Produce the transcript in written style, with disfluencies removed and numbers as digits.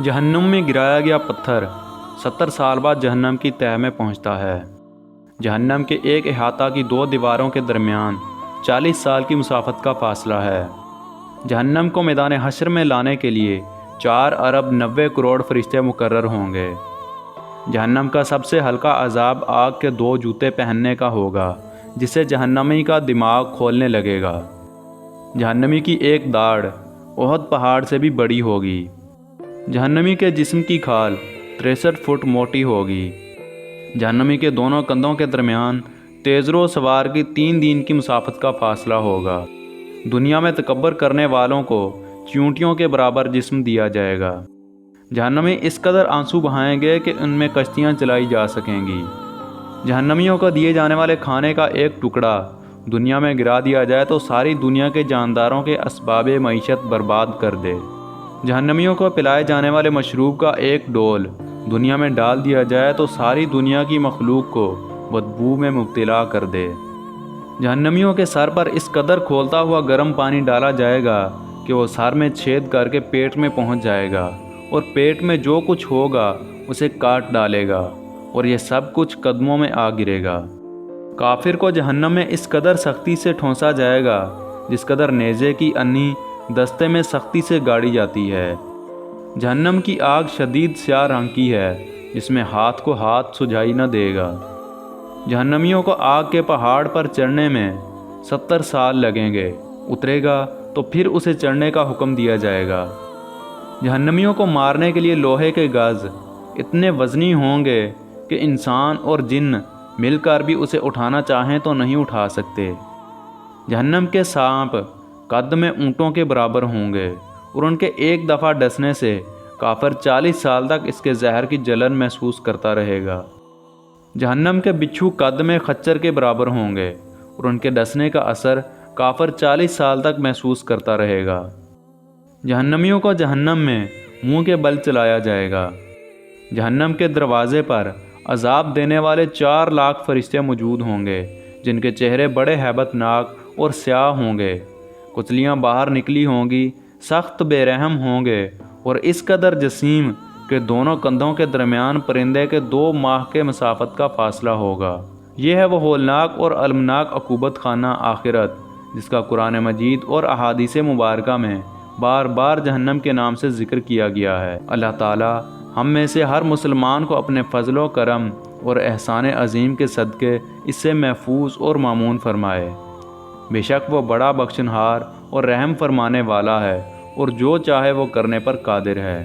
जहन्नुम में गिराया गया पत्थर 70 साल बाद जहन्नम की तह में पहुंचता है। जहन्नम के एक अहाता की दो दीवारों के दरमियान 40 साल की मुसाफत का फासला है। जहन्नम को मैदान हश्र में लाने के लिए 4 अरब 90 करोड़ फरिश्ते मुकर्रर होंगे। जहन्नम का सबसे हल्का अजाब आग के 2 जूते पहनने का होगा, जिससे जहन्नमी का दिमाग खोलने लगेगा। जहन्नमी की एक दाढ़ ओहद पहाड़ से भी बड़ी होगी। जहन्नमी के जिस्म की खाल 63 फुट मोटी होगी। जहन्नमी के दोनों कंधों के दरमियान तेज़रो सवार की 3 दिन की मुसाफत का फासला होगा। दुनिया में तकब्बर करने वालों को चींटियों के बराबर जिस्म दिया जाएगा। जहन्नमी इस कदर आंसू बहाएंगे कि उनमें कश्तियाँ चलाई जा सकेंगी। जहन्नमियों को दिए जाने वाले खाने का एक टुकड़ा दुनिया में गिरा दिया जाए तो सारी दुनिया के जानदारों के असबाब मईशत बर्बाद कर दे। जहन्नमियों को पिलाए जाने वाले मशरूब का एक डोल दुनिया में डाल दिया जाए तो सारी दुनिया की मखलूक को बदबू में मुब्तला कर दे। जहन्नमियों के सर पर इस कदर खोलता हुआ गर्म पानी डाला जाएगा कि वो सर में छेद करके पेट में पहुंच जाएगा और पेट में जो कुछ होगा उसे काट डालेगा और ये सब कुछ कदमों में आ गिरेगा। काफिर को जहन्नम में इस कदर सख्ती से ठोंसा जाएगा जिस कदर नेज़े की अन्नी दस्ते में सख्ती से गाड़ी जाती है। जहन्नम की आग शदीद स्याह रंग की है, जिसमें हाथ को हाथ सुझाई न देगा। जहन्नमियों को आग के पहाड़ पर चढ़ने में 70 साल लगेंगे। उतरेगा तो फिर उसे चढ़ने का हुक्म दिया जाएगा। जहन्नमियों को मारने के लिए लोहे के गज इतने वज़नी होंगे कि इंसान और जिन्न मिलकर भी उसे उठाना चाहें तो नहीं उठा सकते। जहन्नम के सांप कद में ऊँटों के बराबर होंगे और उनके एक दफ़ा डसने से काफिर 40 साल तक इसके जहर की जलन महसूस करता रहेगा। जहन्नम के बिच्छू कद में खच्चर के बराबर होंगे और उनके डसने का असर काफिर 40 साल तक महसूस करता रहेगा। जहन्नमियों को जहन्नम में मुंह के बल चलाया जाएगा। जहन्नम के दरवाज़े पर अजाब देने वाले 4 लाख फरिश्ते मौजूद होंगे, जिनके चेहरे बड़े हैबतनाक और स्याह होंगे। कुचलियाँ बाहर निकली होंगी, सख्त बेरहम होंगे और इस कदर जसीम के दोनों कंधों के दरमियान परिंदे के 2 माह के मसाफत का फासला होगा। यह है वो होलनाक और अलमनाक अकूबत खाना आखिरत, जिसका कुरान मजीद और अहादीस मुबारका में बार बार जहन्नम के नाम से ज़िक्र किया गया है। अल्लाह ताला हम में से हर मुसलमान को अपने फ़ज़लो करम और एहसान अज़ीम के सदक़े इससे महफूज और मामून फरमाए। बेशक वो बड़ा बख्शनहार और रहम फरमाने वाला है और जो चाहे वो करने पर कादिर है।